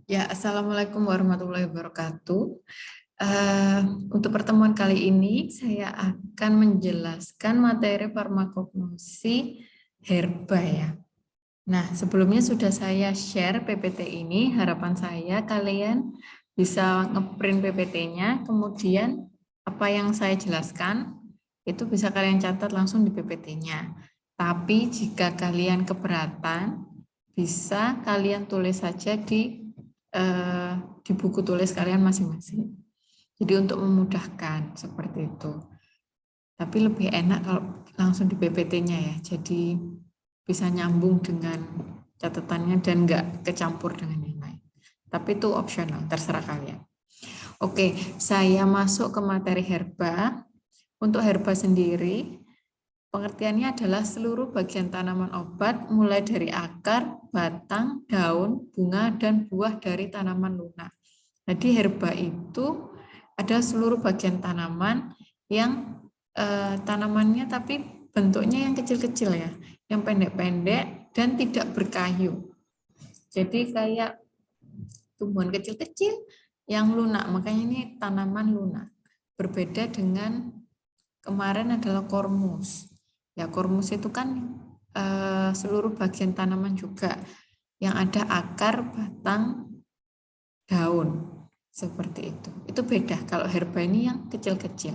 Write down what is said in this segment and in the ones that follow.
Ya, Assalamualaikum warahmatullahi wabarakatuh. Eh, untuk pertemuan kali ini, saya akan menjelaskan materi farmakognosi herba ya. Nah, sebelumnya sudah saya share PPT ini. Harapan saya kalian bisa ngeprint PPT-nya, kemudian apa yang saya jelaskan itu bisa kalian catat langsung di PPT-nya. Tapi jika kalian keberatan, bisa kalian tulis saja eh, di buku tulis kalian masing-masing. Jadi untuk memudahkan seperti itu. Tapi lebih enak kalau langsung di PPT-nya ya. Jadi bisa nyambung dengan catatannya dan nggak kecampur dengan yang lain. Tapi itu opsional, terserah kalian. Oke, saya masuk ke materi herba. Untuk herba sendiri, pengertiannya adalah seluruh bagian tanaman obat mulai dari akar, batang, daun, bunga, dan buah dari tanaman lunak. Jadi herba itu ada seluruh bagian tanaman yang tanamannya tapi bentuknya yang kecil-kecil ya, yang pendek-pendek dan tidak berkayu. Jadi kayak tumbuhan kecil-kecil yang lunak, makanya ini tanaman lunak. Berbeda dengan kemarin adalah kormus. Ya, kormus itu kan seluruh bagian tanaman juga yang ada akar, batang, daun seperti itu. Itu beda. Kalau herba ini yang kecil-kecil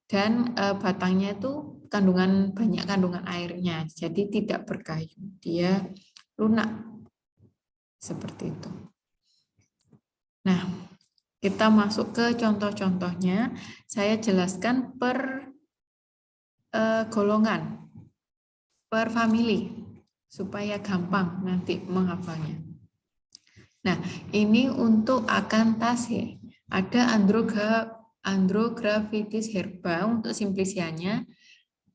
dan batangnya itu banyak kandungan airnya, jadi tidak berkayu. Dia lunak seperti itu. Nah, kita masuk ke contoh-contohnya. Saya jelaskan per golongan, per family, supaya gampang nanti menghafalnya. Nah, ini untuk akantase. Ada Andrographitis herba untuk simplisianya,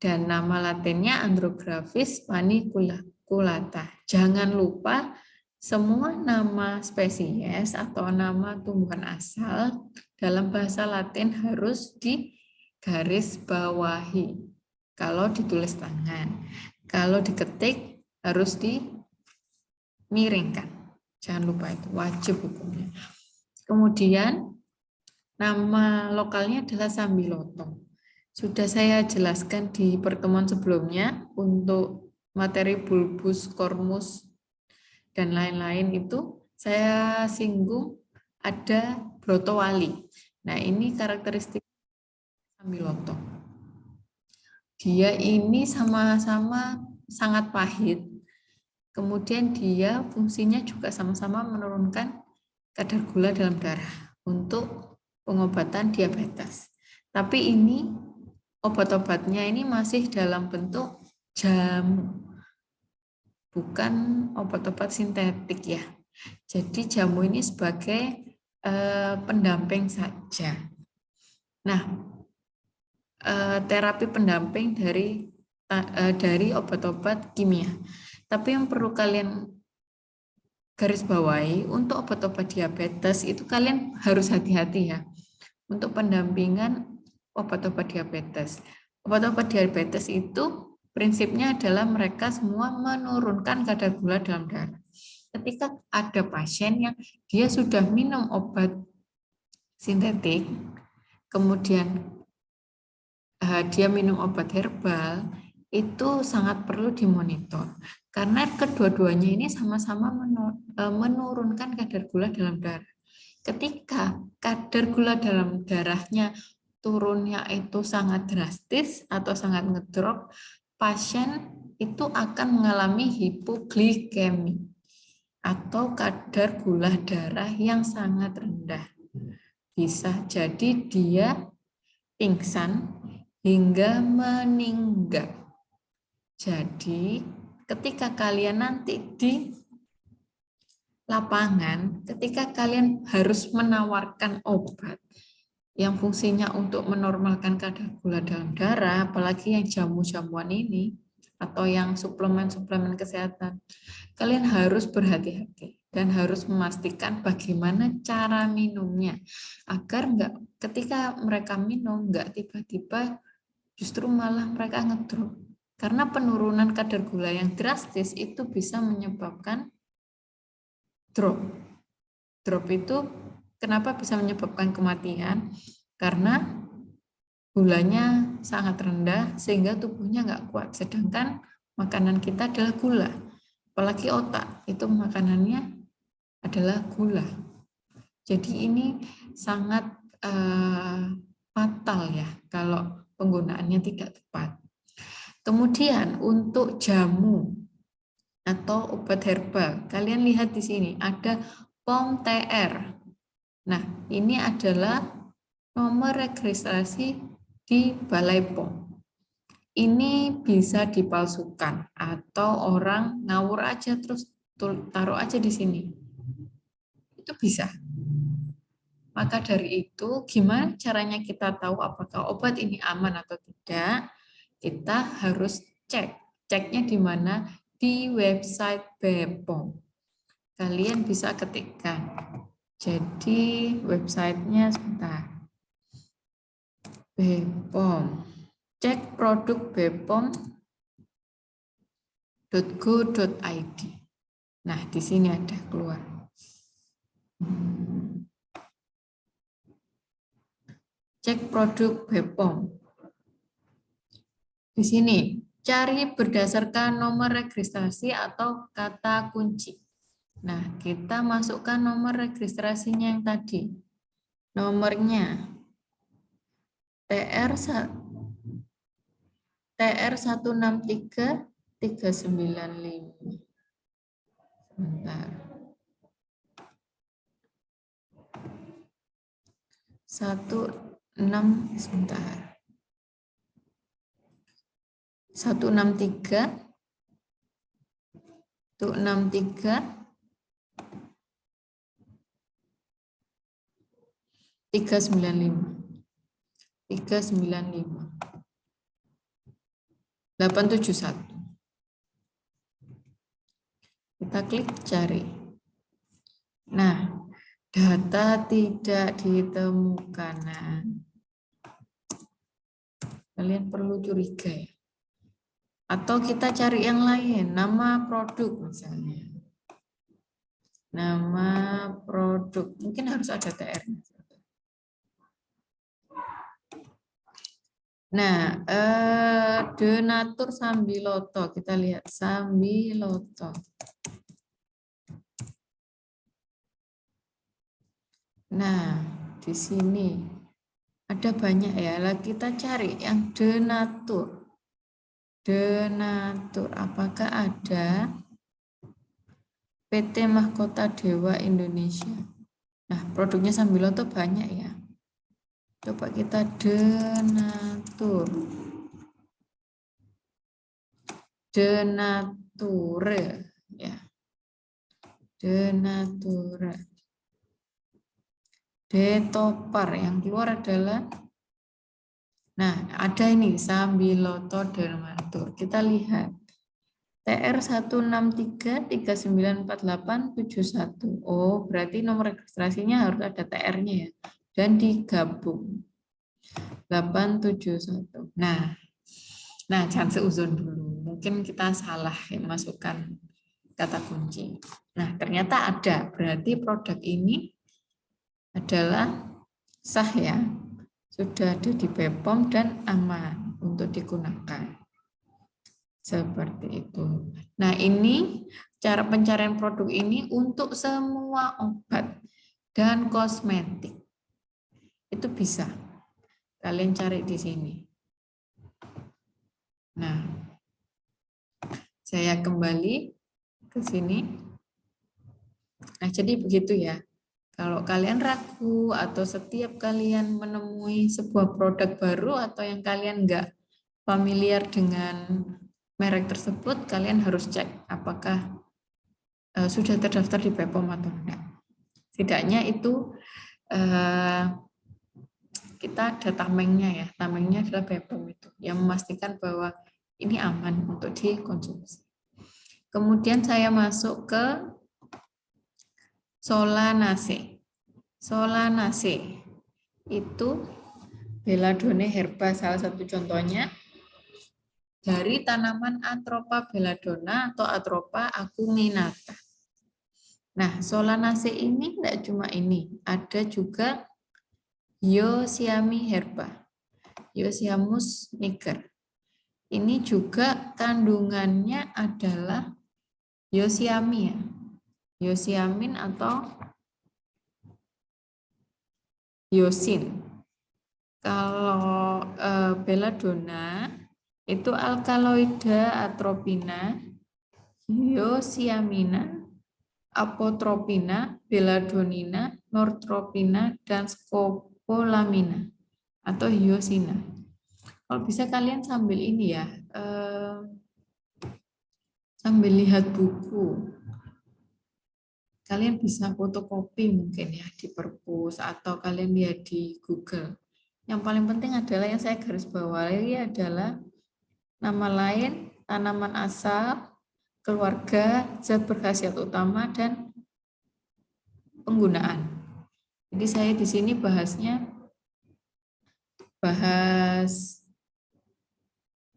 dan nama latinnya Andrographis paniculata. Jangan lupa semua nama spesies atau nama tumbuhan asal dalam bahasa Latin harus digaris bawahi. Kalau ditulis tangan, kalau diketik harus dimiringkan. Jangan lupa itu wajib hukumnya. Kemudian nama lokalnya adalah Sambiloto. Sudah saya jelaskan di pertemuan sebelumnya untuk materi bulbus, kormus, dan lain-lain itu saya singgung ada brotowali. Nah, ini karakteristik Sambiloto. Dia ini sama-sama sangat pahit. Kemudian dia fungsinya juga sama-sama menurunkan kadar gula dalam darah untuk pengobatan diabetes. Tapi ini obat-obatnya ini masih dalam bentuk jamu, bukan obat-obat sintetik ya. Jadi jamu ini sebagai pendamping saja. Nah, terapi pendamping dari obat-obat kimia. Tapi yang perlu kalian garis bawahi untuk obat-obat diabetes itu kalian harus hati-hati ya. Untuk pendampingan obat-obat diabetes. Obat-obat diabetes itu prinsipnya adalah mereka semua menurunkan kadar gula dalam darah. Ketika ada pasien yang dia sudah minum obat sintetik, kemudian dia minum obat herbal, itu sangat perlu dimonitor. Karena kedua-duanya ini sama-sama menurunkan kadar gula dalam darah. Ketika kadar gula dalam darahnya turunnya itu sangat drastis atau sangat ngedrop, pasien itu akan mengalami hipoglikemi atau kadar gula darah yang sangat rendah. Bisa jadi dia pingsan hingga meninggal. Jadi ketika kalian nanti di lapangan, ketika kalian harus menawarkan obat yang fungsinya untuk menormalkan kadar gula dalam darah, apalagi yang jamu-jamuan ini, atau yang suplemen-suplemen kesehatan, kalian harus berhati-hati dan harus memastikan bagaimana cara minumnya, agar ketika mereka minum, nggak tiba-tiba justru malah mereka ngedrop. Karena penurunan kadar gula yang drastis itu bisa menyebabkan drop. Drop itu kenapa bisa menyebabkan kematian? Karena gulanya sangat rendah sehingga tubuhnya nggak kuat. Sedangkan makanan kita adalah gula. Apalagi otak, itu makanannya adalah gula. Jadi ini sangat fatal ya kalau penggunaannya tidak tepat. Kemudian untuk jamu atau obat herbal, kalian lihat di sini ada POM TR. Nah, ini adalah nomor registrasi di Balai POM. Ini bisa dipalsukan atau orang ngawur aja terus taruh aja di sini. Itu bisa. Maka dari itu, gimana caranya kita tahu apakah obat ini aman atau tidak? Kita harus cek. Ceknya di mana? Di website BPOM. Kalian bisa ketikkan. Jadi websitenya sebentar. BPOM. Cek produk bpom.go.id. Nah, di sini ada keluar. Cek produk BPOM. Di sini, cari berdasarkan nomor registrasi atau kata kunci. Nah, kita masukkan nomor registrasinya yang tadi. Nomornya TR163 395. Sebentar. 163 871. Kita klik cari. Nah, data tidak ditemukan. Nah, kalian perlu curiga ya. Atau kita cari yang lain, nama produk misalnya. Nama produk, mungkin harus ada TR. Nah, Denatur Sambiloto, kita lihat Sambiloto. Nah, di sini ada banyak ya. Lah kita cari yang Denatur. Denatur, apakah ada PT Mahkota Dewa Indonesia? Nah, produknya Sambiloto banyak ya. Coba kita Denatur. Denature ya. Denature. Detopar yang keluar adalah, nah ada ini Sambiloto Denatur. Kita lihat TR 163 394871. Oh, berarti nomor registrasinya harus ada TR-nya ya. Dan digabung 871. Nah, jangan seuzon dulu. Mungkin kita salah ya, masukkan kata kunci. Nah, ternyata ada. Berarti produk ini adalah sah ya. Sudah ada di BPOM dan aman untuk digunakan. Seperti itu. Nah, ini cara pencarian produk ini untuk semua obat dan kosmetik. Itu bisa. Kalian cari di sini. Nah, saya kembali ke sini. Nah, jadi begitu ya. Kalau kalian ragu atau setiap kalian menemui sebuah produk baru atau yang kalian nggak familiar dengan merek tersebut, kalian harus cek apakah sudah terdaftar di BPOM atau enggak. Setidaknya itu kita ada tamengnya ya. Tamengnya adalah BPOM itu yang memastikan bahwa ini aman untuk dikonsumsi. Kemudian saya masuk ke Solanase. Solanase itu belladonna herba, salah satu contohnya dari tanaman Atropa belladonna atau Atropa acuminata. Nah, Solanacea ini tidak cuma ini, ada juga Hyoscyamine herba, Hyoscyamus niger. Ini juga kandungannya adalah hyoscyamin, hyoscyamin atau hyosin. Kalau belladonna itu alkaloida atropina, hyoscyamina, apotropina, belladonnina, nortropina, dan scopolamina atau hyoscina. Kalau bisa kalian sambil ini ya, sambil lihat buku. Kalian bisa fotokopi mungkin ya di perpus atau kalian lihat di Google. Yang paling penting adalah yang saya garis bawahi adalah nama lain, tanaman asal, keluarga, zat berkhasiat utama, dan penggunaan. Jadi saya di sini bahas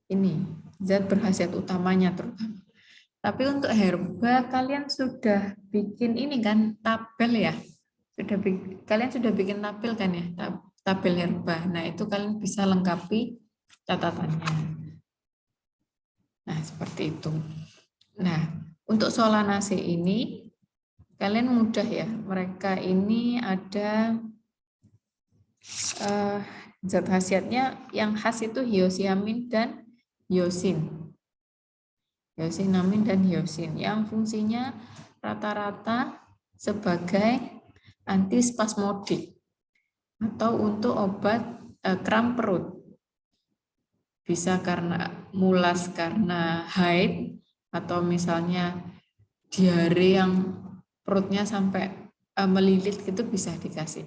ini zat berkhasiat utamanya terutama. Tapi untuk herba kalian sudah bikin ini kan tabel ya? Kalian sudah bikin tabel kan ya? Tabel herba. Nah, itu kalian bisa lengkapi catatannya. Nah, seperti itu. Nah, untuk Solanacea ini kalian mudah ya. Mereka ini ada zat khasiatnya yang khas itu hyoscyamin dan hyosin. Hyoscyamin dan hyosin yang fungsinya rata-rata sebagai antispasmodik atau untuk obat kram perut. Bisa karena mulas karena haid atau misalnya diare yang perutnya sampai melilit gitu bisa dikasih.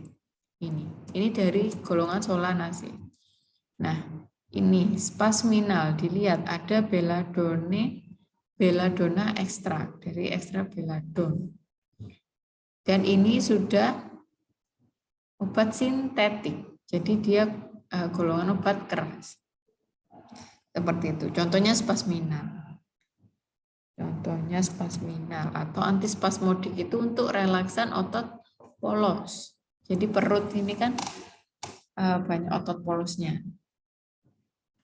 Ini dari golongan Solanacea. Nah, ini spasminal dilihat ada belladonna ekstrak dari ekstrak belladonna. Dan ini sudah obat sintetik. Jadi dia golongan obat keras. Seperti itu. Contohnya spasminal. Contohnya spasminal atau antispasmodik itu untuk relaksan otot polos. Jadi perut ini kan banyak otot polosnya.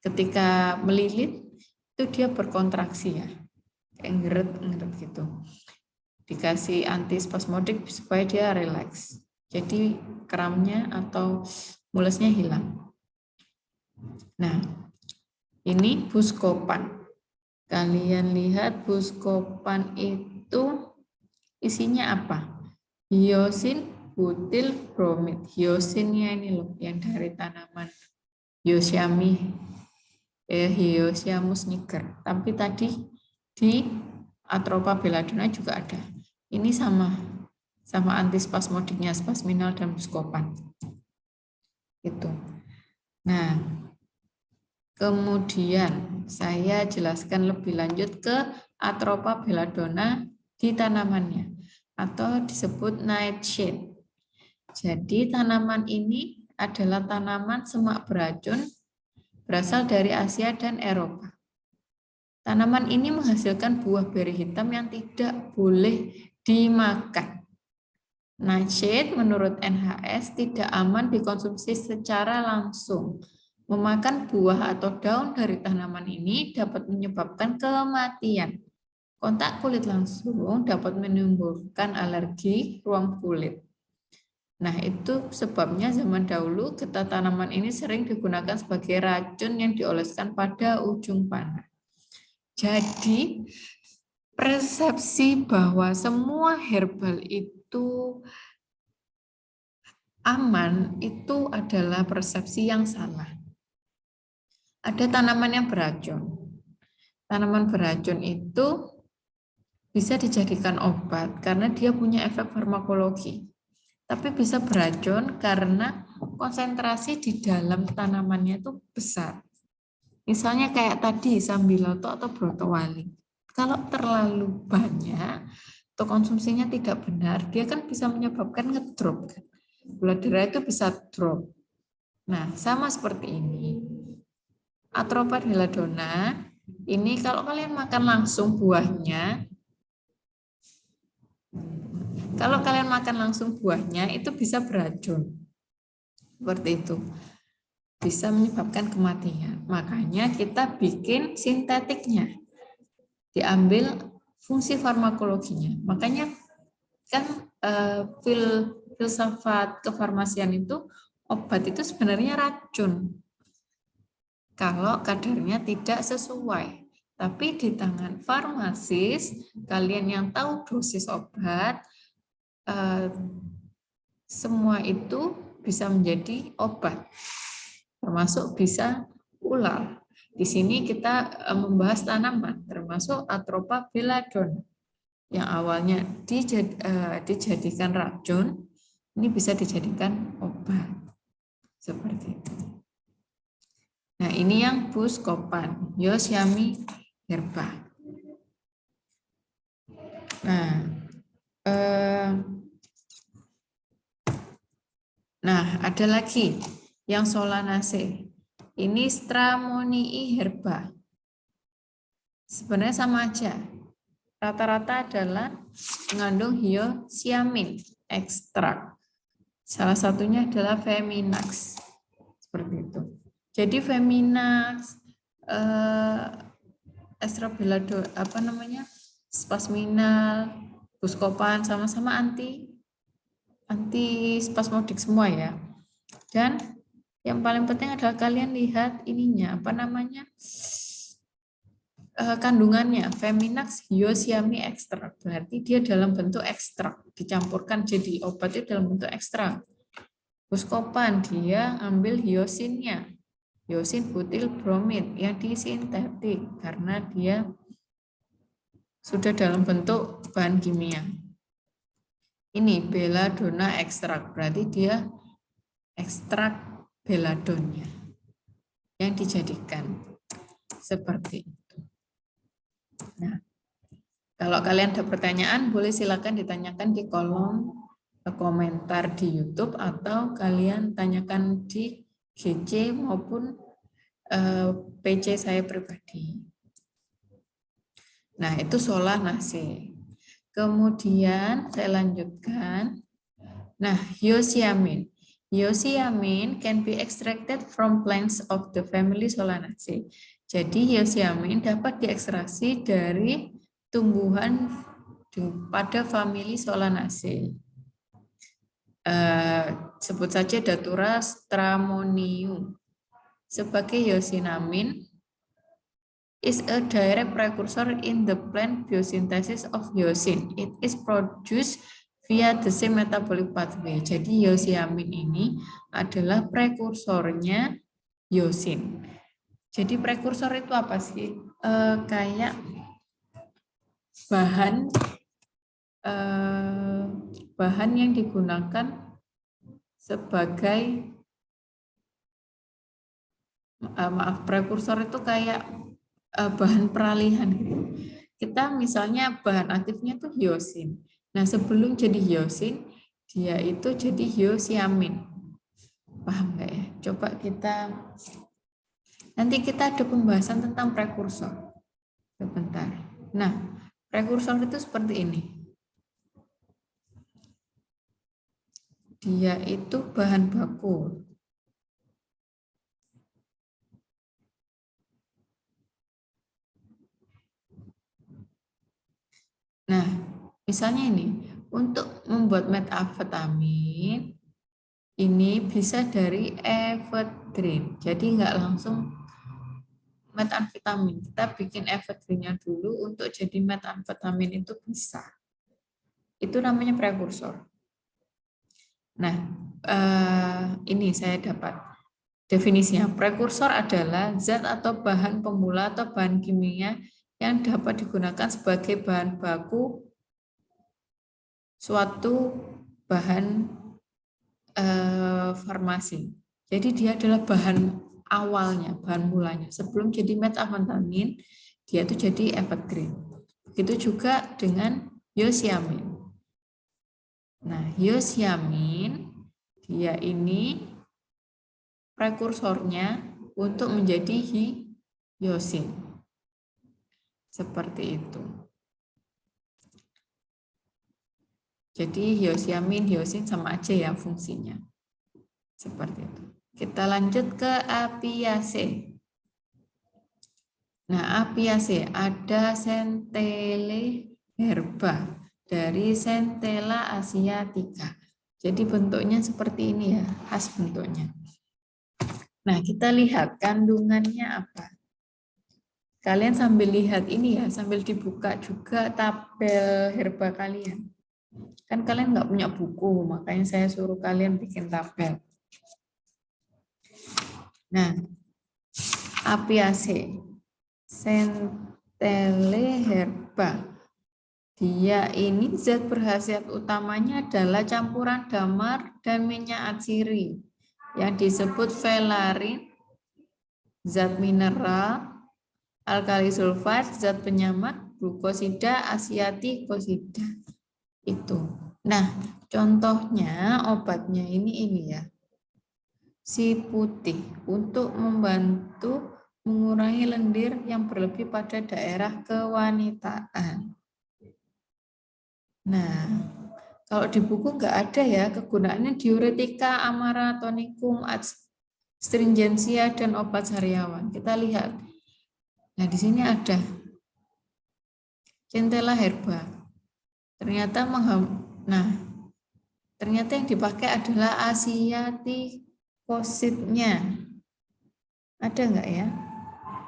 Ketika melilit itu dia berkontraksi ya. Kayak ngeret gitu. Dikasih antispasmodik supaya dia relaks. Jadi kramnya atau mulasnya hilang. Nah, ini Buscopan. Kalian lihat Buscopan itu isinya apa? Hyosin, butil, bromid. Hyosinnya ini loh yang dari tanaman Hyoscyamus niger. Tapi tadi di Atropa belladonna juga ada. Ini sama antispasmodiknya, spasminal dan Buscopan. Itu. Nah, kemudian saya jelaskan lebih lanjut ke Atropa belladonna di tanamannya atau disebut nightshade. Jadi tanaman ini adalah tanaman semak beracun berasal dari Asia dan Eropa. Tanaman ini menghasilkan buah beri hitam yang tidak boleh dimakan. Nightshade menurut NHS tidak aman dikonsumsi secara langsung. Memakan buah atau daun dari tanaman ini dapat menyebabkan kematian. Kontak kulit langsung dapat menimbulkan alergi ruang kulit. Nah, itu sebabnya zaman dahulu getah tanaman ini sering digunakan sebagai racun yang dioleskan pada ujung panah. Jadi, persepsi bahwa semua herbal itu aman itu adalah persepsi yang salah. Ada tanaman yang beracun. Tanaman beracun itu bisa dijadikan obat karena dia punya efek farmakologi. Tapi bisa beracun karena konsentrasi di dalam tanamannya itu besar. Misalnya kayak tadi sambiloto atau brotowali. Kalau terlalu banyak atau konsumsinya tidak benar, dia kan bisa menyebabkan ngedrop. Gula darah itu bisa drop. Nah, sama seperti ini. Atropa belladonna, ini kalau kalian makan langsung buahnya, Kalau kalian makan langsung buahnya itu bisa beracun. Seperti itu. Bisa menyebabkan kematian. Makanya kita bikin sintetiknya. Diambil fungsi farmakologinya. Makanya kan filsafat kefarmasian itu obat itu sebenarnya racun. Kalau kadarnya tidak sesuai. Tapi di tangan farmasis, kalian yang tahu dosis obat, semua itu bisa menjadi obat, termasuk bisa ular. Di sini kita membahas tanaman, termasuk Atropa belladonna, yang awalnya dijadikan racun, ini bisa dijadikan obat. Seperti itu. Nah, ini yang Buscopan, Yosyami herba. Nah, ada lagi yang Solanaceae. Ini Stramonii herba. Sebenarnya sama aja. Rata-rata adalah mengandung hyoscyamin ekstrak. Salah satunya adalah Feminax. Seperti itu. Jadi Feminax, Estrobeladona, Spasminal, Buscopan sama-sama anti spasmodik semua ya. Dan yang paling penting adalah kalian lihat ininya, kandungannya, Feminax hyoscyami ekstrak. Berarti dia dalam bentuk ekstrak, dicampurkan jadi obat itu dalam bentuk ekstrak. Buscopan dia ambil hyosinnya, hyosin butil bromid yang disintetik karena dia sudah dalam bentuk bahan kimia. Ini belladonna ekstrak, berarti dia ekstrak belladonnya yang dijadikan seperti itu. Nah, kalau kalian ada pertanyaan, boleh silakan ditanyakan di kolom komentar di YouTube atau kalian tanyakan di GC maupun PC saya pribadi. Nah, itu Solanaceae. Kemudian saya lanjutkan. Nah, hyoscyamin. Hyoscyamin can be extracted from plants of the family Solanaceae. Jadi hyoscyamin dapat diekstraksi dari tumbuhan pada famili Solanaceae. Sebut saja Datura stramonium. Sebagai hyoscyamin is a direct precursor in the plant biosynthesis of hyosin. It is produced via the same metabolic pathway. Jadi hyoscyamin ini adalah prekursornya hyosin. Jadi prekursor itu apa sih? Kayak bahan yang digunakan sebagai prekursor itu kayak bahan peralihan gitu. Kita misalnya bahan aktifnya tuh hyosin. Nah, sebelum jadi hyosin, dia itu jadi hyoscyamin. Paham nggak ya? Coba nanti kita ada pembahasan tentang prekursor. Sebentar. Nah, prekursor itu seperti ini. Dia itu bahan baku. Nah, misalnya ini, untuk membuat metamfetamin, ini bisa dari efedrin. Jadi nggak langsung metamfetamin. Kita bikin efedrinnya dulu untuk jadi metamfetamin itu bisa. Itu namanya prekursor. Nah, ini saya dapat definisinya. Prekursor adalah zat atau bahan pemula atau bahan kimia yang dapat digunakan sebagai bahan baku suatu bahan farmasi. Jadi dia adalah bahan awalnya, bahan mulanya. Sebelum jadi metamfetamin, dia itu jadi efedrin. Begitu juga dengan hyoscyamin. Nah, hyoscyamin dia ini prekursornya untuk menjadi hyosin. Seperti itu. Jadi hiosiamin, hiosin sama aja ya fungsinya. Seperti itu. Kita lanjut ke apiase. Nah, apiase ada Centella herba dari Centella asiatica. Jadi bentuknya seperti ini ya, khas bentuknya. Nah, kita lihat kandungannya apa. Kalian sambil lihat ini ya, sambil dibuka juga tabel herba kalian. Kan kalian nggak punya buku, makanya saya suruh kalian bikin tabel. Nah, apiase, Centella herba. Dia ini zat berkhasiat utamanya adalah campuran damar dan minyak atsiri yang disebut velarin, zat mineral, alkali sulfat, zat penyamak, glukosida, asiatikosida. Itu. Nah, contohnya obatnya ini ya. Si putih untuk membantu mengurangi lendir yang berlebih pada daerah kewanitaan. Nah, kalau di buku nggak ada ya, kegunaannya diuretika, amara, tonikum, astringensia, dan obat sariawan. Kita lihat. Nah, di sini ada Centella herba. Ternyata ternyata yang dipakai adalah asiatikosidnya. Ada nggak ya?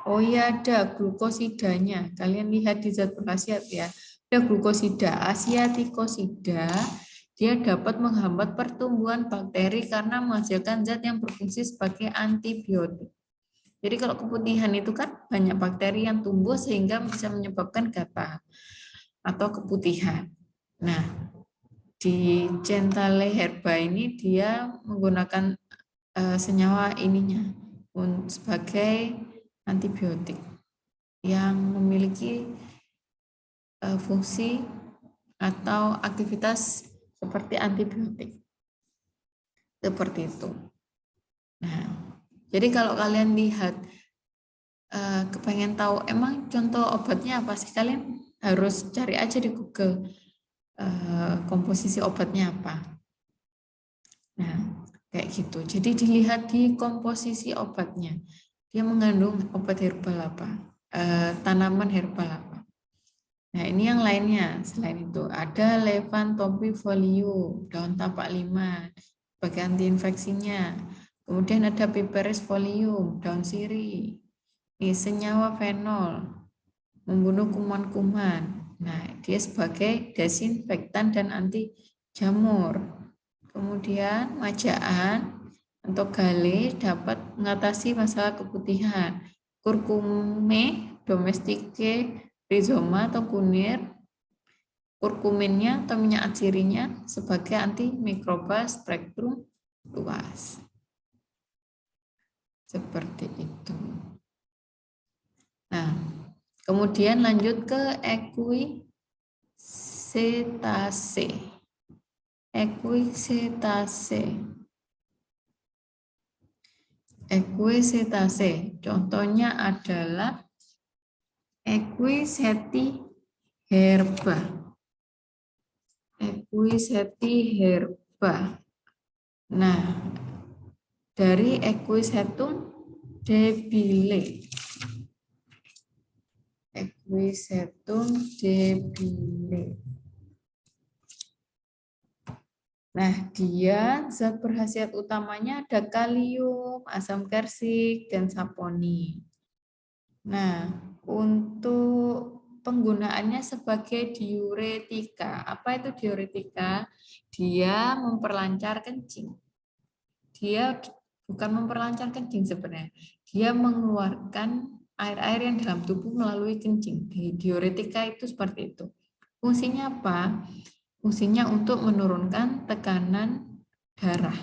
Oh iya, ada glukosidanya. Kalian lihat di zat berkhasiat ya. Ada glukosida, asiatikosida. Dia dapat menghambat pertumbuhan bakteri karena menghasilkan zat yang berfungsi sebagai antibiotik. Jadi kalau keputihan itu kan banyak bakteri yang tumbuh sehingga bisa menyebabkan gatal atau keputihan. Nah, di Centella herba ini dia menggunakan senyawa ininya sebagai antibiotik yang memiliki fungsi atau aktivitas seperti antibiotik. Seperti itu. Nah, jadi kalau kalian lihat, kepengen tahu emang contoh obatnya apa sih, kalian harus cari aja di Google komposisi obatnya apa. Nah, kayak gitu. Jadi dilihat di komposisi obatnya. Dia mengandung obat herbal apa, tanaman herbal apa. Nah, ini yang lainnya. Selain itu ada Levantopifolio, daun tapak 5, sebagai antiinfeksinya. Kemudian ada Piperis folium, daun sirih. Ini senyawa fenol, membunuh kuman-kuman. Nah, dia sebagai desinfektan dan anti jamur. Kemudian majaan atau gale dapat mengatasi masalah keputihan. Kurkume domestique rhizoma atau kunir, kurkuminnya atau minyak atsirinya sebagai antimikrobal spektrum luas. Seperti itu. Nah, kemudian lanjut ke equisetase. Equisetase, contohnya adalah Equiseti herba. Equiseti herba. Nah, dari Equisetum debile. Equisetum debile. Nah, dia zat berkhasiat utamanya ada kalium, asam kersik, dan saponi. Nah, untuk penggunaannya sebagai diuretika. Apa itu diuretika? Dia memperlancar kencing. Dia bukan memperlancar kencing sebenarnya. Dia mengeluarkan air-air yang dalam tubuh melalui kencing. Diuretika itu seperti itu. Fungsinya apa? Fungsinya untuk menurunkan tekanan darah.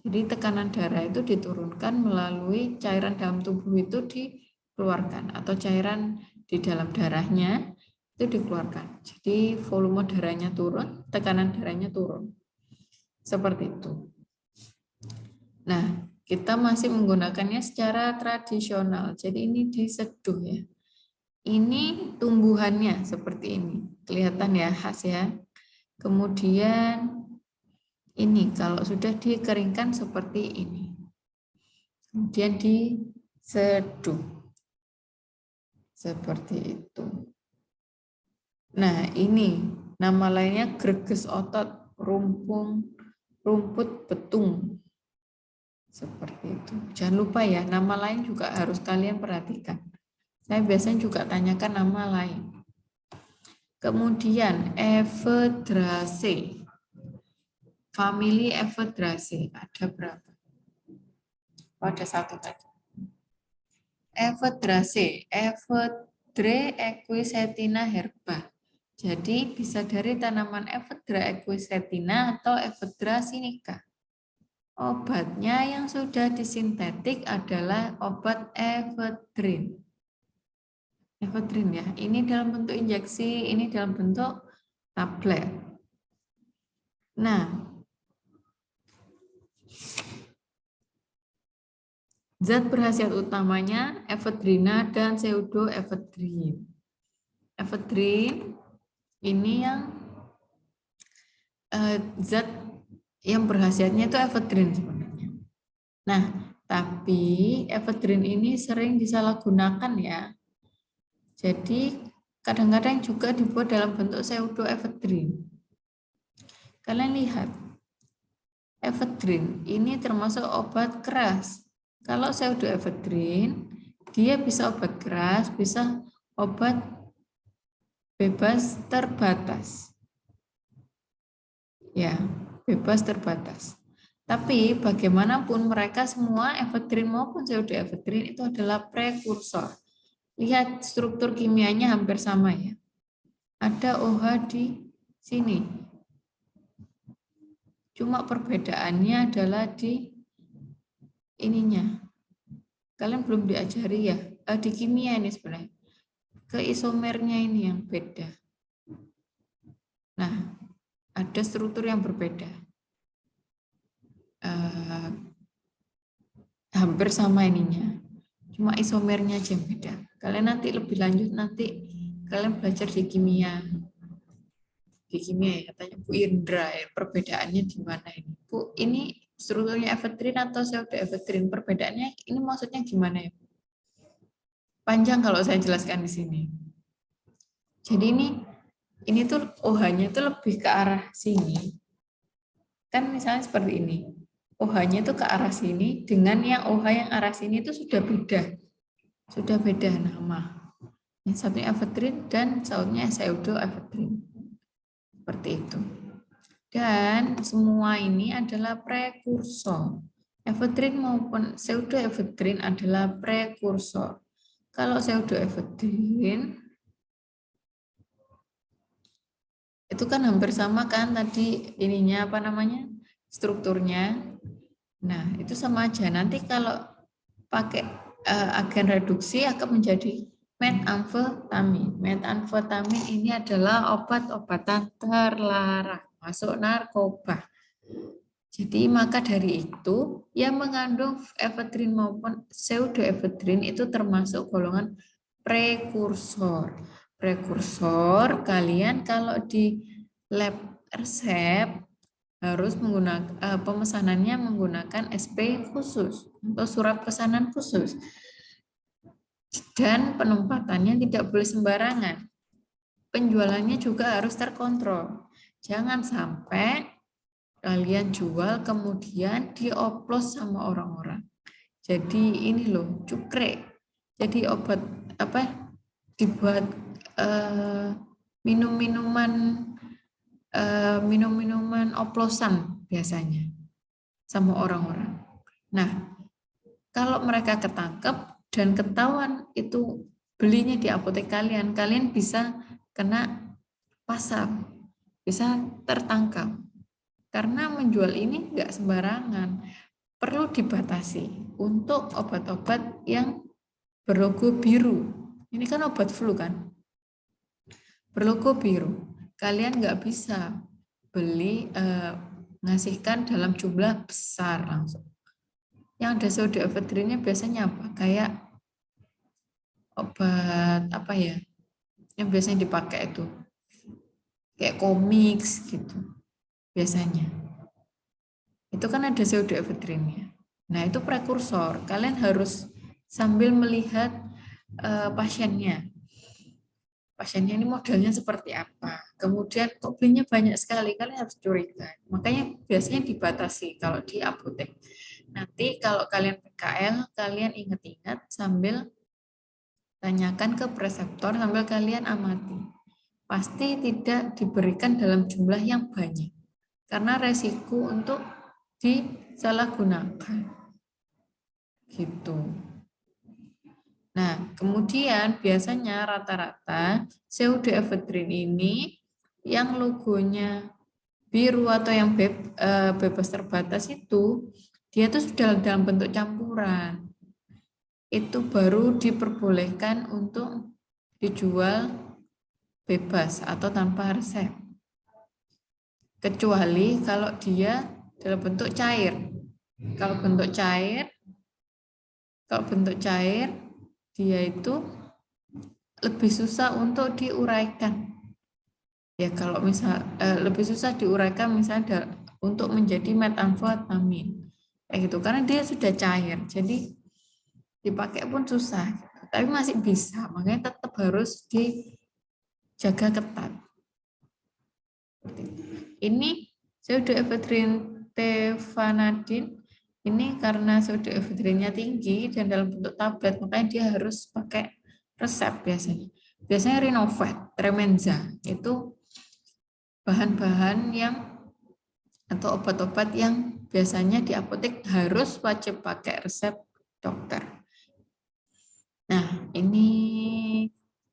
Jadi tekanan darah itu diturunkan melalui cairan dalam tubuh itu dikeluarkan, atau cairan di dalam darahnya itu dikeluarkan. Jadi volume darahnya turun, tekanan darahnya turun. Seperti itu. Nah, kita masih menggunakannya secara tradisional. Jadi ini diseduh ya. Ini tumbuhannya seperti ini. Kelihatan ya, khas ya. Kemudian ini kalau sudah dikeringkan seperti ini. Kemudian diseduh. Seperti itu. Nah, ini nama lainnya greges otot, rumput betung. Seperti itu. Jangan lupa ya, nama lain juga harus kalian perhatikan. Saya biasanya juga tanyakan nama lain. Kemudian Evedraceae. Famili Evedraceae ada berapa? Oh, ada satu tadi. Evedraceae, Evedra equisetina herba. Jadi bisa dari tanaman Evedra equisetina atau Evedra sinica. Obatnya yang sudah disintetik adalah obat evedrin. Evedrin ya, ini dalam bentuk injeksi, ini dalam bentuk tablet. Nah, zat berkhasiat utamanya evedrina dan pseudoevedrin. Evedrin ini yang zat yang berkhasiatnya itu evedrin sebenarnya. Nah, tapi evedrin ini sering disalahgunakan ya. Jadi kadang-kadang juga dibuat dalam bentuk pseudoevedrin. Kalian lihat, evedrin ini termasuk obat keras. Kalau pseudoevedrin, dia bisa obat keras, bisa obat bebas terbatas. Ya, bebas terbatas. Tapi bagaimanapun mereka semua evedrin maupun pseudoevedrin itu adalah prekursor. Lihat struktur kimianya hampir sama ya. Ada OH di sini. Cuma perbedaannya adalah di ininya. Kalian belum diajari ya, di kimia ini sebenarnya. Ke isomernya ini yang beda. Nah, ada struktur yang berbeda. Hampir sama ininya. Cuma isomernya aja yang beda. Kalian nanti lebih lanjut, nanti kalian belajar di kimia. Di kimia ya, katanya Bu Indra ya, perbedaannya di mana ini? Bu, ini strukturnya evedrin atau pseudoevedrin? Perbedaannya ini maksudnya gimana ya? Panjang kalau saya jelaskan di sini. Jadi ini tuh OH-nya tuh lebih ke arah sini. Kan misalnya seperti ini. OH-nya itu ke arah sini dengan yang OH yang arah sini itu sudah beda. Sudah beda nama. Yang satunya evedrin dan satunya pseudoevedrin. Seperti itu. Dan semua ini adalah prekursor. Evedrin maupun pseudoevedrin adalah prekursor. Kalau pseudoevedrin itu kan hampir sama kan tadi ininya apa namanya? Strukturnya. Nah, itu sama aja. Nanti kalau pakai agen reduksi akan menjadi metamfetamin. Metamfetamin ini adalah obat-obatan terlarang, masuk narkoba. Jadi maka dari itu yang mengandung evedrin maupun pseudoevedrin itu termasuk golongan prekursor. Prekursor kalian kalau di lab resep harus menggunakan pemesanannya menggunakan SP khusus atau surat pesanan khusus. Dan penempatannya tidak boleh sembarangan. Penjualannya juga harus terkontrol. Jangan sampai kalian jual kemudian dioplos sama orang-orang. Jadi ini loh, cukrek. Jadi obat apa dibuat minum-minuman oplosan biasanya sama orang-orang. Nah, kalau mereka ketangkep dan ketahuan itu belinya di apotek kalian, kalian bisa kena pasal, bisa tertangkap. Karena menjual ini enggak sembarangan, perlu dibatasi untuk obat-obat yang berlogo biru. Ini kan obat flu kan, berlogo biru. Kalian enggak bisa beli, ngasihkan dalam jumlah besar langsung. Yang ada pseudoevedrinnya biasanya apa? Kayak obat apa ya? Yang biasanya dipakai itu. kayak komik gitu biasanya. Itu kan ada pseudoephedrine-nya. Nah, itu prekursor. Kalian harus sambil melihat pasiennya. Pasiennya ini modelnya seperti apa. Kemudian kok belinya banyak sekali, kalian harus curiga. Makanya biasanya dibatasi kalau di apotek. Nanti kalau kalian PKL, kalian ingat-ingat sambil tanyakan ke preseptor sambil kalian amati. Pasti tidak diberikan dalam jumlah yang banyak. Karena resiko untuk disalahgunakan. Gitu. Nah, kemudian biasanya rata-rata pseudoephedrine ini yang logonya biru atau yang bebas terbatas itu, dia tuh sudah dalam bentuk campuran. Itu baru diperbolehkan untuk dijual bebas atau tanpa resep. Kecuali kalau dia dalam bentuk cair. Kalau bentuk cair, dia itu lebih susah untuk diuraikan. Ya kalau misal lebih susah diuraikan misalnya untuk menjadi metamfetamin. Kayak gitu karena dia sudah cair. Jadi dipakai pun susah. Tapi masih bisa. Makanya tetap harus dijaga ketat. Ini pseudoephedrine tefenadine. Ini karena pseudoephedrine-nya tinggi dan dalam bentuk tablet, makanya dia harus pakai resep biasanya. Biasanya Rinovet, Tremenza, itu bahan-bahan yang atau obat-obat yang biasanya di apotek harus wajib pakai resep dokter. Nah, ini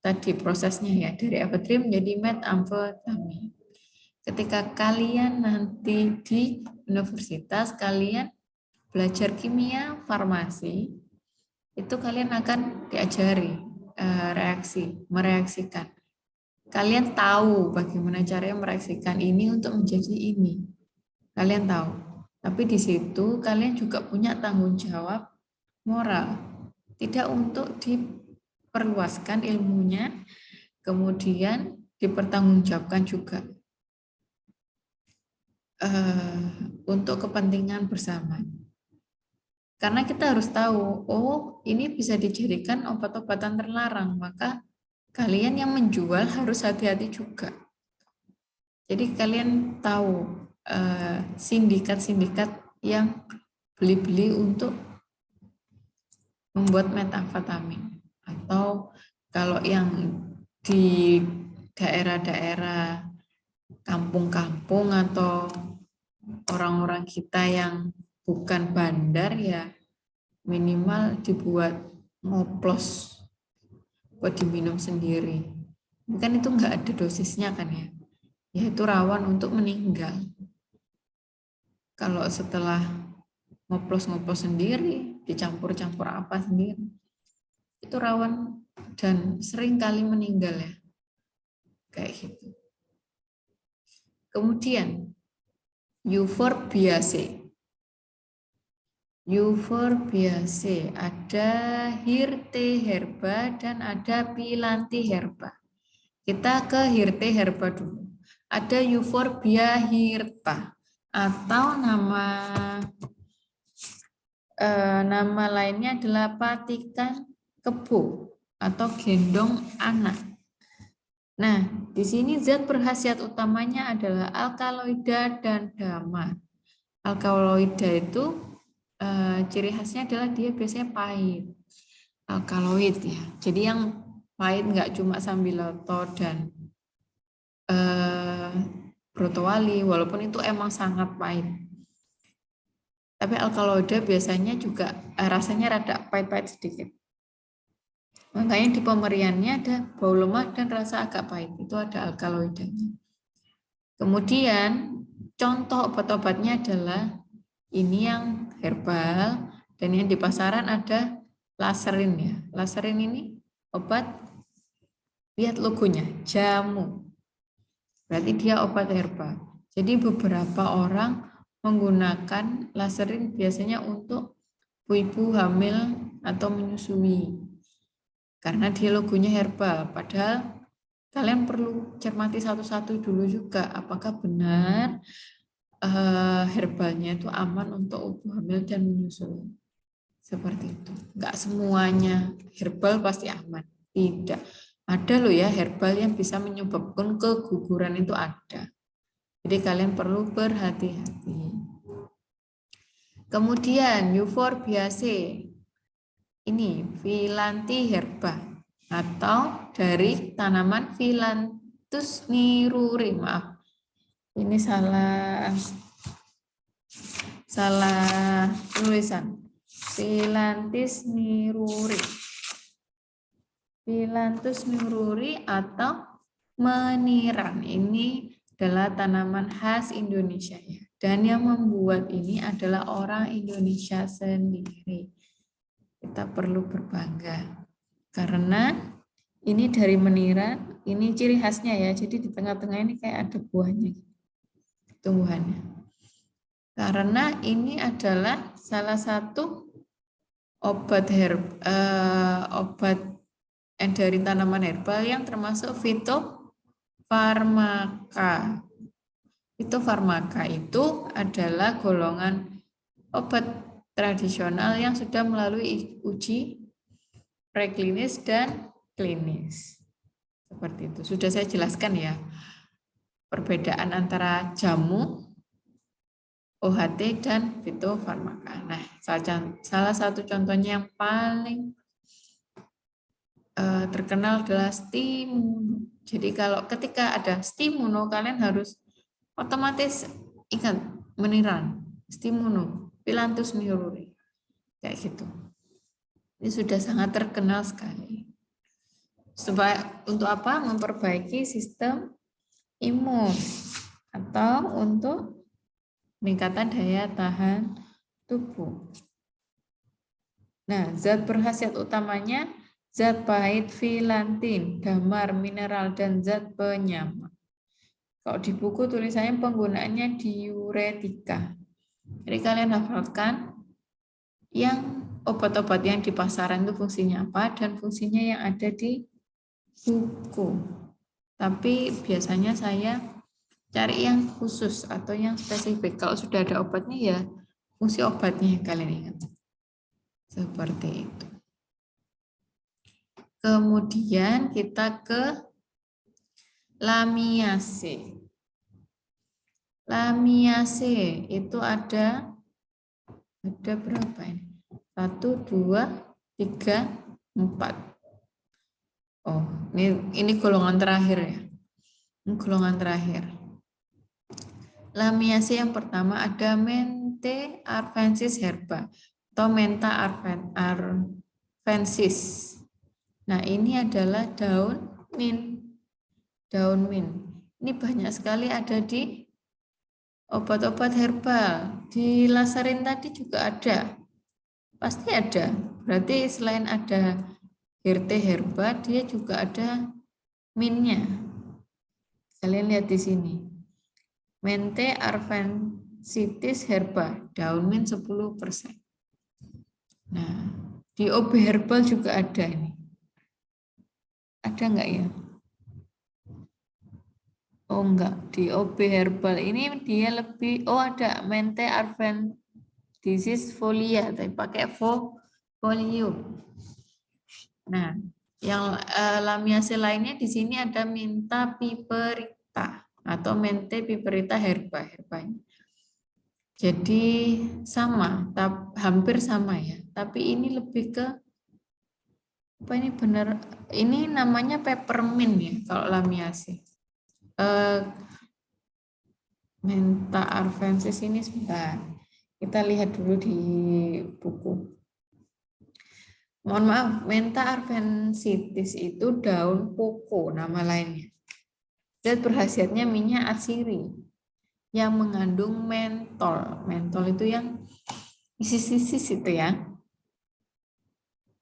tadi prosesnya ya, dari ephedrine menjadi metamfetamin. Ketika kalian nanti di universitas, kalian belajar kimia farmasi, itu kalian akan diajari mereaksikan. Kalian tahu bagaimana caranya mereaksikan ini untuk menjadi ini. Kalian tahu. Tapi di situ kalian juga punya tanggung jawab moral. Tidak untuk diperluaskan ilmunya, kemudian dipertanggungjawabkan juga. Untuk kepentingan bersama. Karena kita harus tahu, oh ini bisa dijadikan obat-obatan terlarang, maka kalian yang menjual harus hati-hati juga. Jadi kalian tahu sindikat-sindikat yang beli-beli untuk membuat metamfetamin. Atau kalau yang di daerah-daerah kampung-kampung atau orang-orang kita yang bukan bandar ya minimal dibuat ngoplos buat diminum sendiri. Mungkin itu nggak ada dosisnya kan ya. Ya itu rawan untuk meninggal. Kalau setelah ngoplos-ngoplos sendiri, dicampur-campur apa sendiri, itu rawan dan sering kali meninggal ya. Kayak gitu. Kemudian Euphorbiaceae. Euphorbiaceae, ada Hirte herba dan ada Pilanti herba. Kita ke Hirte herba dulu. Ada Euphorbia hirta atau nama lainnya adalah patikan kebo atau gendong anak. Nah, di sini zat berkhasiat utamanya adalah alkaloida dan damar. Alkaloida itu ciri khasnya adalah dia biasanya pahit. Alkaloid ya. Jadi yang pahit nggak cuma sambiloto dan brotowali, walaupun itu emang sangat pahit. Tapi alkaloida biasanya juga rasanya rada pahit-pahit sedikit. Makanya di pemberiannya ada bau lemah dan rasa agak pahit. Itu ada alkaloidanya. Kemudian contoh obat-obatnya adalah ini yang herbal dan yang di pasaran ada laserin ya. Laserin ini obat, lihat logonya, jamu. Berarti dia obat herbal. Jadi beberapa orang menggunakan laserin biasanya untuk ibu hamil atau menyusui. Karena dia logonya herbal, padahal kalian perlu cermati satu-satu dulu juga, apakah benar herbalnya itu aman untuk ibu hamil dan menyusui. Seperti itu. Enggak semuanya herbal pasti aman. Tidak. Ada loh ya herbal yang bisa menyebabkan keguguran, itu ada. Jadi kalian perlu berhati-hati. Kemudian Euphorbiaceae. Ini Phyllanthi herba atau dari tanaman Phyllanthus niruri. Maaf. Ini salah tulisan. Phyllanthus niruri. Phyllanthus niruri atau meniran. Ini adalah tanaman khas Indonesia ya. Dan yang membuat ini adalah orang Indonesia sendiri. Kita perlu berbangga. Karena ini dari meniran, ini ciri khasnya ya. Jadi di tengah-tengah ini kayak ada buahnya. Tumbuhannya. Karena ini adalah salah satu obat dari tanaman herbal yang termasuk fitofarmaka. Fitofarmaka itu adalah golongan obat tradisional yang sudah melalui uji preklinis dan klinis. Seperti itu. Sudah saya jelaskan ya. Perbedaan antara jamu, OHT, dan fitofarmaka. Nah, salah satu contohnya yang paling terkenal adalah stimuno. Jadi kalau ketika ada stimuno, kalian harus otomatis ingat meniran, stimuno, Phyllanthus niruri, kayak gitu. Ini sudah sangat terkenal sekali. Supaya untuk apa? Memperbaiki sistem imun atau untuk peningkatan daya tahan tubuh. Nah, zat berkhasiat utamanya zat pahit phyllantin, damar, mineral, dan zat penyama. Kalau di buku tulisannya penggunaannya diuretika. Jadi kalian hafalkan yang obat-obat yang di pasaran itu fungsinya apa dan fungsinya yang ada di buku. Tapi biasanya saya cari yang khusus atau yang spesifik. Kalau sudah ada obatnya ya fungsi obatnya yang kalian ingat. Seperti itu. Kemudian kita ke Lamiaceae. Lamiaceae itu ada berapa ini? 1, 2, 3, 4. Oh, ini golongan terakhir ya. Ini golongan terakhir. Lamiaceae yang pertama ada Menthe arvensis herba atau Mentha arvensis. Nah, ini adalah daun mint. Daun mint. Ini banyak sekali ada di obat-obat herbal. Di lasarin tadi juga ada. Pasti ada. Berarti selain ada Hirte herba, dia juga ada mintnya. Kalian lihat di sini. Menthe arvensis herba, daun mint 10%. Nah, di OB herbal juga ada ini. Ada enggak ya? Oh enggak, di OB herbal ini dia lebih, oh ada Menthe arvensis folia, tapi pakai folium. Nah, yang Lamiaceae lainnya di sini ada Mentha piperita atau Menthe piperita herbanya. Jadi sama, hampir sama ya. Tapi ini lebih ke apa ini benar? Ini namanya peppermint ya kalau Lamiaceae. Mentha arvensis ini sebentar. Kita lihat dulu di buku. Mohon maaf, Mentha arvensis itu daun koko nama lainnya. Zat berkhasiatnya minyak atsiri yang mengandung mentol. Mentol itu yang isis-isis itu ya.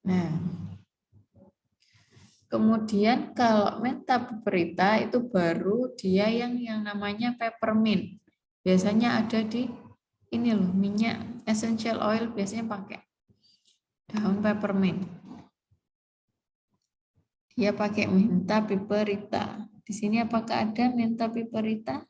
Nah, kemudian kalau Mentha piperita itu baru dia yang namanya peppermint. Biasanya ada di ini loh, minyak essential oil biasanya pakai daun peppermint. Dia pakai Mentha piperita. Di sini apakah ada Mentha piperita?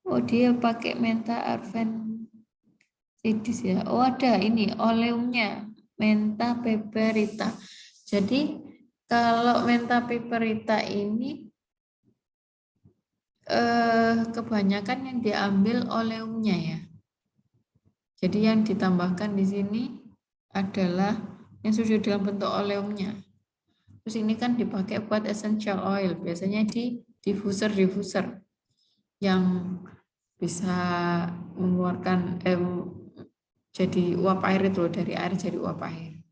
Oh, dia pakai Mentha arvensidis ya. Oh, ada ini oleumnya, Mentha piperita. Jadi kalau Mentha piperita ini kebanyakan yang diambil oleumnya ya. Jadi yang ditambahkan di sini adalah yang sudah dalam bentuk oleumnya. Terus ini kan dipakai buat essential oil, biasanya di diffuser yang bisa mengeluarkan jadi uap air itu loh, dari air jadi uap air.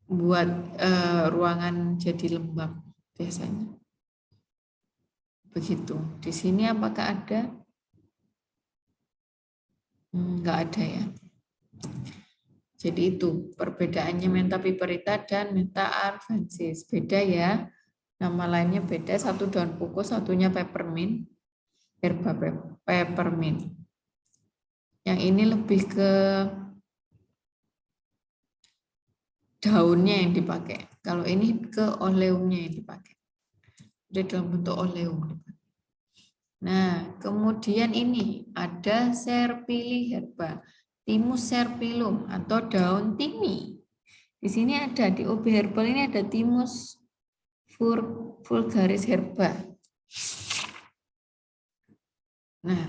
Buat ruangan jadi lembab biasanya. Begitu. Di sini apakah ada? Enggak ada ya. Jadi itu perbedaannya Mentha piperita dan Mentha arvensis. Beda ya. Nama lainnya beda. Satu daun pucuk, satunya peppermint. Herba peppermint. Yang ini lebih ke daunnya yang dipakai. Kalau ini ke oleumnya yang dipakai. Jadi dalam bentuk oleum. Nah, kemudian ini ada Serpili herba, Thymus serpilum atau daun timi. Di sini ada di OB herbal ini ada Thymus vulgaris herba. Nah,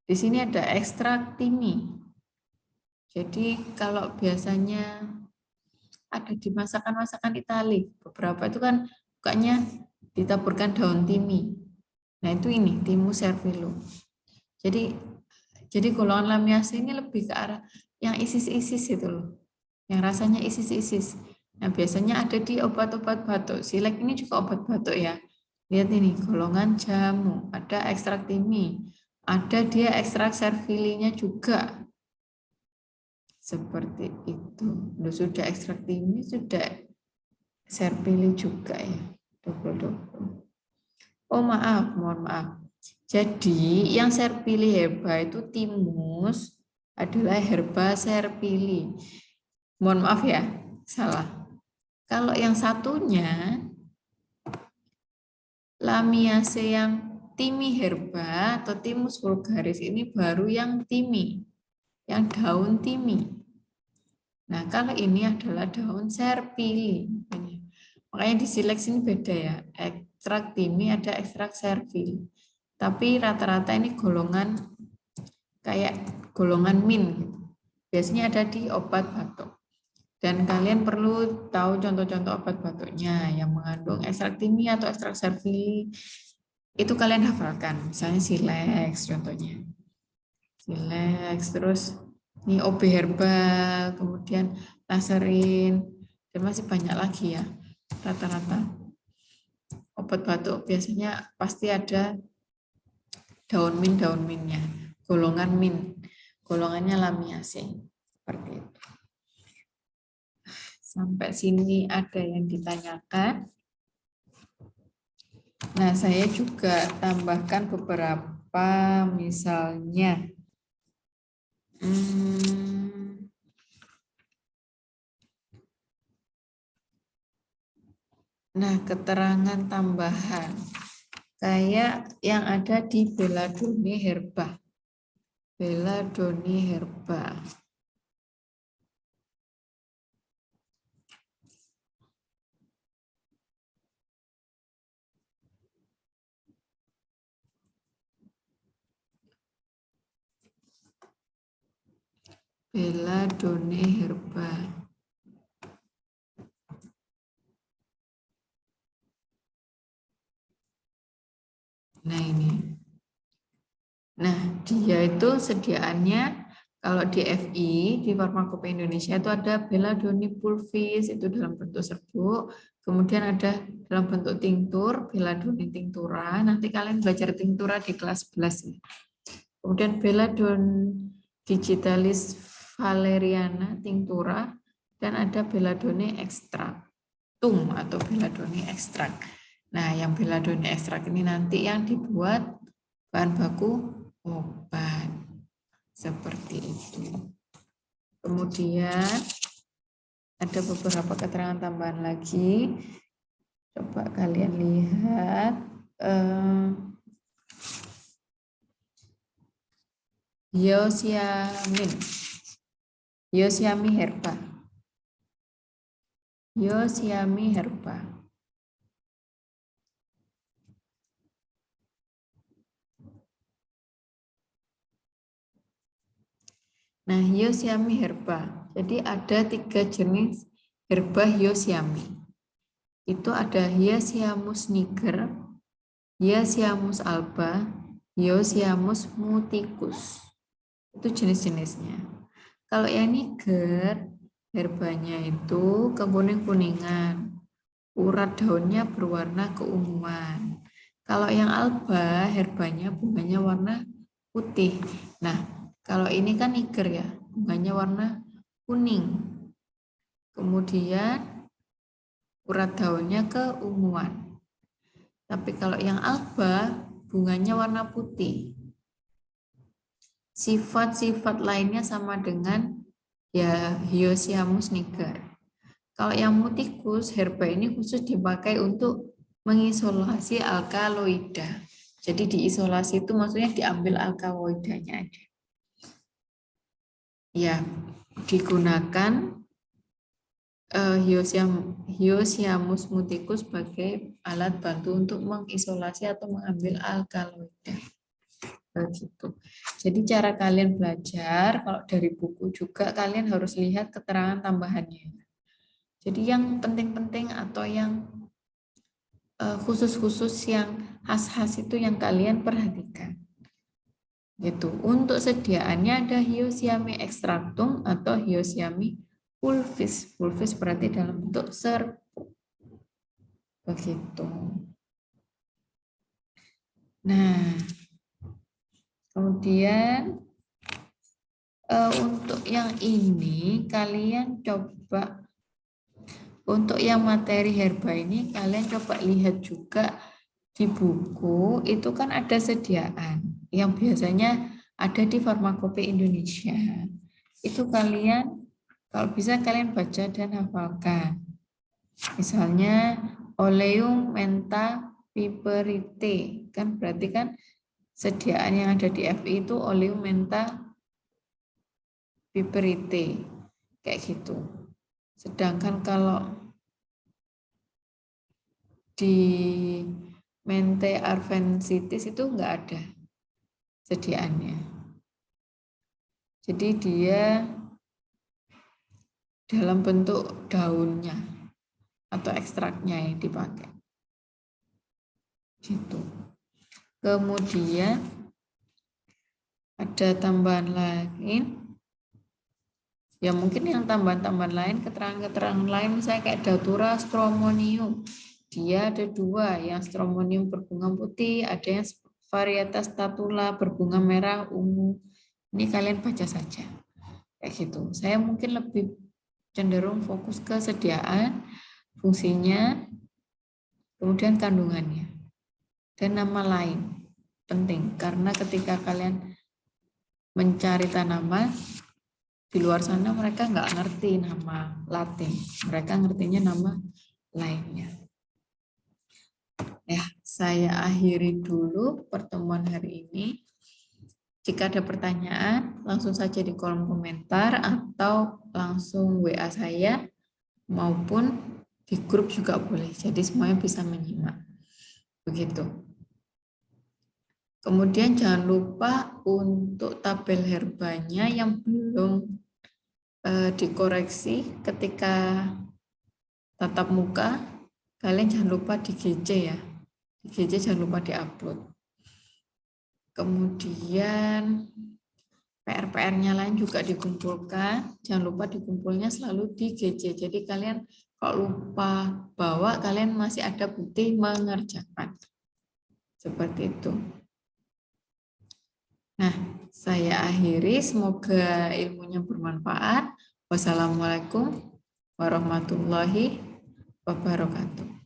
di sini ada ekstrak timi. Jadi kalau biasanya ada di masakan-masakan Itali, beberapa itu kan bukanya ditaburkan daun timi. Nah, itu ini Thymus serpilum. Jadi golongan lamiase ini lebih ke arah yang isis-isis itu loh. Yang rasanya isis-isis. Nah, biasanya ada di obat-obat batuk. Silek ini juga obat batuk ya. Lihat ini, golongan jamu. Ada ekstrak timi. Ada dia ekstrak serpilinya juga. Seperti itu. Sudah ekstrak timi, sudah serpili juga ya. Double-double. Oh maaf, mohon maaf. Jadi yang serpili herba itu Thymus adalah herba serpili. Mohon maaf ya, salah. Kalau yang satunya Lamiaceae yang timi herba atau Thymus vulgaris ini baru yang timi, yang daun timi. Nah, kalau ini adalah daun serpili. Makanya di silek sini beda ya. Ekstrak timi ada ekstrak serpili. Tapi rata-rata ini golongan kayak golongan min gitu. Biasanya ada di obat batuk. Dan kalian perlu tahu contoh-contoh obat batuknya yang mengandung ekstrak timi atau ekstrak serpili. Itu kalian hafalkan. Misalnya Silex contohnya. Silex, terus ini OB herbal, kemudian Laserin, dan masih banyak lagi ya. Rata-rata obat batuk biasanya pasti ada daun minnya, golongan min, golongannya Lamiaceae, seperti itu. Sampai sini ada yang ditanyakan. Nah, saya juga tambahkan beberapa, misalnya nah, keterangan tambahan kayak yang ada di Belladonna herba. Belladonna herba. Belladonna herba. Nah, ini. Nah, dia itu sediaannya kalau di FI, di Farmakope Indonesia itu ada Belladonna pulvis, itu dalam bentuk serbuk. Kemudian ada dalam bentuk tinktur, Belladonna tinctura. Nanti kalian belajar tinctura di kelas 11. Kemudian Belladonna digitalis valeriana tinctura. Dan ada Belladonna extractum atau Belladonna extract. Nah, yang Belladonna extract ini nanti yang dibuat bahan baku obat. Seperti itu. Kemudian Ada beberapa keterangan tambahan lagi. Coba kalian lihat. Hyoscyamine herba. Hyoscyamine herba. Nah, Hyoscyamine herba. Jadi ada 3 jenis herba Hyoscyamine. Itu ada Hyoscyamus niger, Hyoscyamus alba, Hyoscyamus muticus. Itu jenis-jenisnya. Kalau yang niger, herbanya itu kekuning-kuningan. Urat daunnya berwarna keunguan. Kalau yang alba, herbanya bunganya warna putih. Nah, kalau ini kan niger ya, bunganya warna kuning. Kemudian urat daunnya keunguan. Tapi kalau yang alba, bunganya warna putih. Sifat-sifat lainnya sama dengan ya Hyoscyamus niger. Kalau yang muticus, herba ini khusus dipakai untuk mengisolasi alkaloida. Jadi diisolasi itu maksudnya diambil alkaloidanya aja. Ya, digunakan Hyoscyamus muticus sebagai alat bantu untuk mengisolasi atau mengambil alkaloida. Begitu. Jadi cara kalian belajar, kalau dari buku juga kalian harus lihat keterangan tambahannya. Jadi yang penting-penting atau yang khusus-khusus yang khas-khas itu yang kalian perhatikan. Gitu. Untuk sediaannya ada Hyoscyamine extractum atau Hyoscyamine pulvis. Pulvis berarti dalam bentuk serbuk. Begitu. Nah, kemudian untuk yang ini kalian coba, untuk yang materi herba ini kalian coba lihat juga di buku, itu kan ada sediaan yang biasanya ada di Farmakope Indonesia. Itu kalian kalau bisa kalian baca dan hafalkan. Misalnya Oleum menta piperite, kan berarti kan sediaan yang ada di FI itu Oleum menta piperite, kayak gitu. Sedangkan kalau di mente arvensitis itu enggak ada sediaannya. Jadi dia dalam bentuk daunnya atau ekstraknya yang dipakai. Gitu. Kemudian ada tambahan lain. Ya mungkin yang tambahan-tambahan lain, keterangan-keterangan lain misalnya kayak Datura stromonium. Dia ada 2, yang stromonium berbunga putih, ada yang varietas statula berbunga merah ungu. Ini kalian baca saja. Kayak gitu. Saya mungkin lebih cenderung fokus ke sediaan, fungsinya, kemudian kandungannya. Dan nama lain. Penting, karena ketika kalian mencari tanaman, di luar sana mereka nggak ngerti nama Latin. Mereka ngertinya nama lainnya. Ya, saya akhiri dulu pertemuan hari ini. Jika ada pertanyaan, langsung saja di kolom komentar atau langsung WA saya, maupun di grup juga boleh. Jadi semuanya bisa menyimak. Begitu. Kemudian jangan lupa untuk tabel herbanya yang belum dikoreksi ketika tatap muka, kalian jangan lupa di GC ya. Di GC jangan lupa diupload. Kemudian PR-PR-nya lain juga dikumpulkan, jangan lupa dikumpulnya selalu di GC. Jadi kalian kalau lupa bawa, kalian masih ada bukti mengerjakan. Seperti itu. Nah, saya akhiri. Semoga ilmunya bermanfaat. Wassalamualaikum warahmatullahi wabarakatuh.